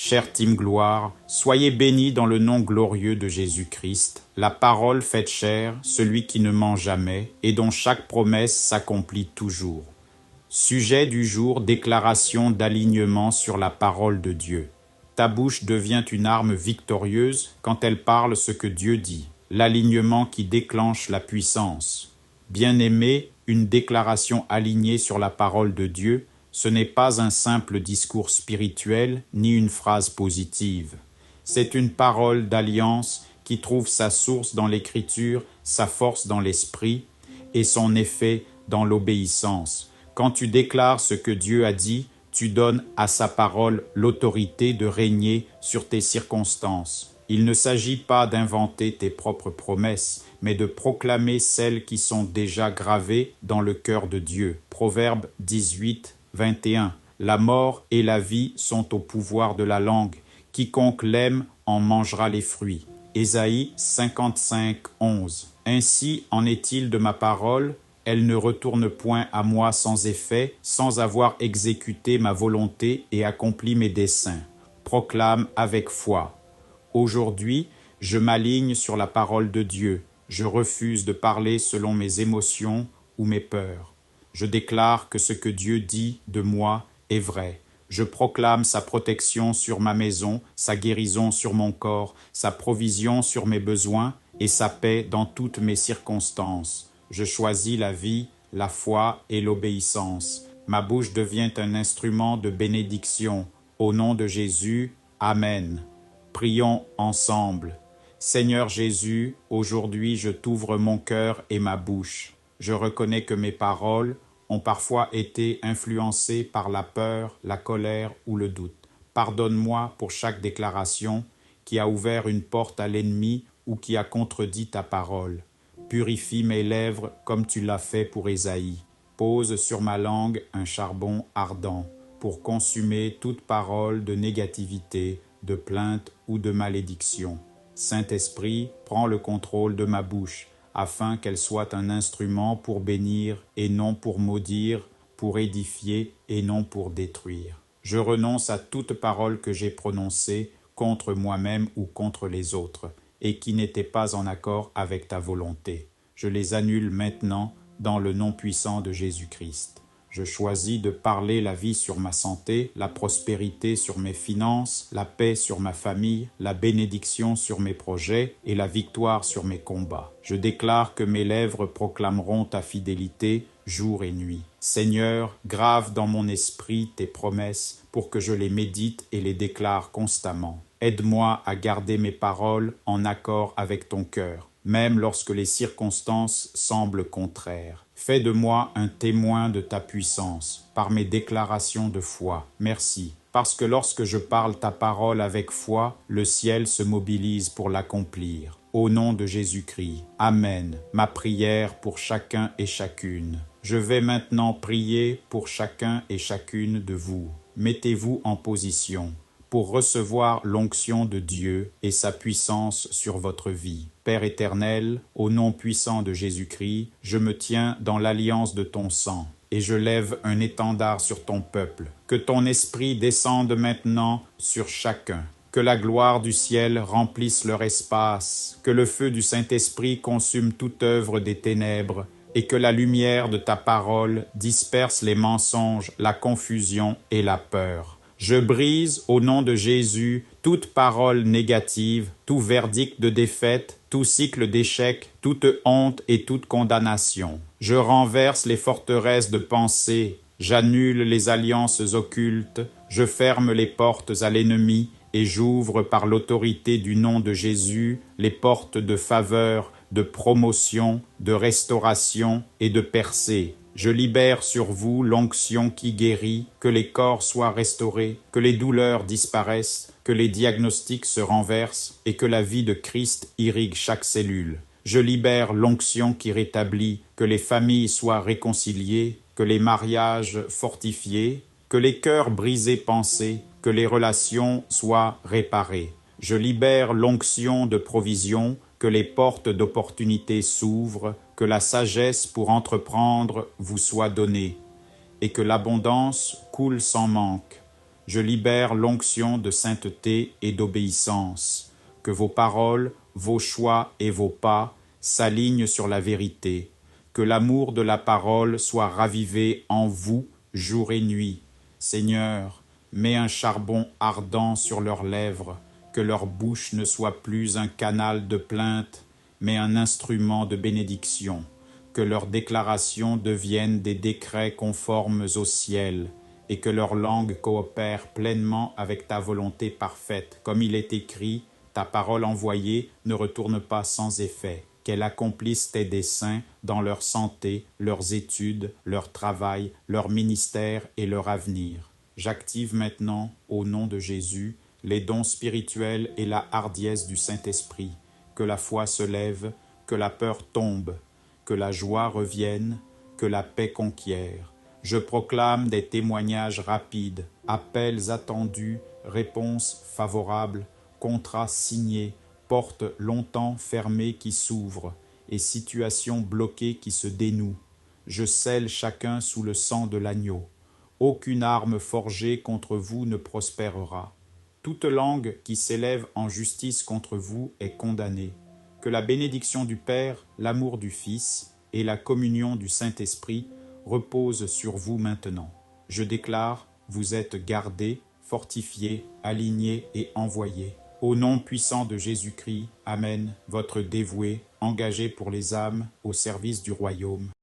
Cher Team Gloire, soyez bénis dans le nom glorieux de Jésus-Christ, la parole faite chair, celui qui ne ment jamais et dont chaque promesse s'accomplit toujours. Sujet du jour, déclaration d'alignement sur la parole de Dieu. Ta bouche devient une arme victorieuse quand elle parle ce que Dieu dit, l'alignement qui déclenche la puissance. Bien-aimé, une déclaration alignée sur la parole de Dieu, ce n'est pas un simple discours spirituel ni une phrase positive. C'est une parole d'alliance qui trouve sa source dans l'Écriture, sa force dans l'Esprit et son effet dans l'obéissance. Quand tu déclares ce que Dieu a dit, tu donnes à sa parole l'autorité de régner sur tes circonstances. Il ne s'agit pas d'inventer tes propres promesses, mais de proclamer celles qui sont déjà gravées dans le cœur de Dieu. Proverbe 18, 21. La mort et la vie sont au pouvoir de la langue. Quiconque l'aime en mangera les fruits. Ésaïe 55, 11. Ainsi en est-il de ma parole, elle ne retourne point à moi sans effet, sans avoir exécuté ma volonté et accompli mes desseins. Proclame avec foi. Aujourd'hui, je m'aligne sur la parole de Dieu. Je refuse de parler selon mes émotions ou mes peurs. Je déclare que ce que Dieu dit de moi est vrai. Je proclame sa protection sur ma maison, sa guérison sur mon corps, sa provision sur mes besoins et sa paix dans toutes mes circonstances. Je choisis la vie, la foi et l'obéissance. Ma bouche devient un instrument de bénédiction. Au nom de Jésus, Amen. Prions ensemble. Seigneur Jésus, aujourd'hui je t'ouvre mon cœur et ma bouche. Je reconnais que mes paroles ont parfois été influencées par la peur, la colère ou le doute. Pardonne-moi pour chaque déclaration qui a ouvert une porte à l'ennemi ou qui a contredit ta parole. Purifie mes lèvres comme tu l'as fait pour Ésaïe. Pose sur ma langue un charbon ardent pour consumer toute parole de négativité, de plainte ou de malédiction. Saint-Esprit, prends le contrôle de ma bouche, afin qu'elle soit un instrument pour bénir et non pour maudire, pour édifier et non pour détruire. Je renonce à toute parole que j'ai prononcée contre moi-même ou contre les autres, et qui n'était pas en accord avec ta volonté. Je les annule maintenant dans le nom puissant de Jésus-Christ. Je choisis de parler la vie sur ma santé, la prospérité sur mes finances, la paix sur ma famille, la bénédiction sur mes projets et la victoire sur mes combats. Je déclare que mes lèvres proclameront ta fidélité jour et nuit. Seigneur, grave dans mon esprit tes promesses pour que je les médite et les déclare constamment. Aide-moi à garder mes paroles en accord avec ton cœur, même lorsque les circonstances semblent contraires. Fais de moi un témoin de ta puissance par mes déclarations de foi. Merci, parce que lorsque je parle ta parole avec foi, le ciel se mobilise pour l'accomplir. Au nom de Jésus-Christ, Amen. Ma prière pour chacun et chacune. Je vais maintenant prier pour chacun et chacune de vous. Mettez-vous en position pour recevoir l'onction de Dieu et sa puissance sur votre vie. Père éternel, au nom puissant de Jésus-Christ, je me tiens dans l'alliance de ton sang et je lève un étendard sur ton peuple. Que ton esprit descende maintenant sur chacun. Que la gloire du ciel remplisse leur espace. Que le feu du Saint-Esprit consume toute œuvre des ténèbres et que la lumière de ta parole disperse les mensonges, la confusion et la peur. Je brise, au nom de Jésus, toute parole négative, tout verdict de défaite, tout cycle d'échec, toute honte et toute condamnation. Je renverse les forteresses de pensée, j'annule les alliances occultes, je ferme les portes à l'ennemi et j'ouvre par l'autorité du nom de Jésus les portes de faveur, de promotion, de restauration et de percée. Je libère sur vous l'onction qui guérit, que les corps soient restaurés, que les douleurs disparaissent, que les diagnostics se renversent et que la vie de Christ irrigue chaque cellule. Je libère l'onction qui rétablit, que les familles soient réconciliées, que les mariages fortifiés, que les cœurs brisés pansés, que les relations soient réparées. Je libère l'onction de provision, que les portes d'opportunité s'ouvrent, que la sagesse pour entreprendre vous soit donnée, et que l'abondance coule sans manque. Je libère l'onction de sainteté et d'obéissance. Que vos paroles, vos choix et vos pas s'alignent sur la vérité. Que l'amour de la parole soit ravivé en vous jour et nuit. Seigneur, mets un charbon ardent sur leurs lèvres, que leur bouche ne soit plus un canal de plainte, mais un instrument de bénédiction. Que leurs déclarations deviennent des décrets conformes au ciel, et que leur langue coopère pleinement avec ta volonté parfaite. Comme il est écrit, ta parole envoyée ne retourne pas sans effet, qu'elle accomplisse tes desseins dans leur santé, leurs études, leur travail, leur ministère et leur avenir. J'active maintenant, au nom de Jésus, les dons spirituels et la hardiesse du Saint-Esprit. Que la foi se lève, que la peur tombe, que la joie revienne, que la paix conquiert. Je proclame des témoignages rapides, appels attendus, réponses favorables, contrats signés, portes longtemps fermées qui s'ouvrent et situations bloquées qui se dénouent. Je scelle chacun sous le sang de l'agneau. Aucune arme forgée contre vous ne prospérera. Toute langue qui s'élève en justice contre vous est condamnée. Que la bénédiction du Père, l'amour du Fils et la communion du Saint-Esprit reposent sur vous maintenant. Je déclare, vous êtes gardés, fortifiés, alignés et envoyés. Au nom puissant de Jésus-Christ, Amen, votre dévoué, engagé pour les âmes au service du royaume.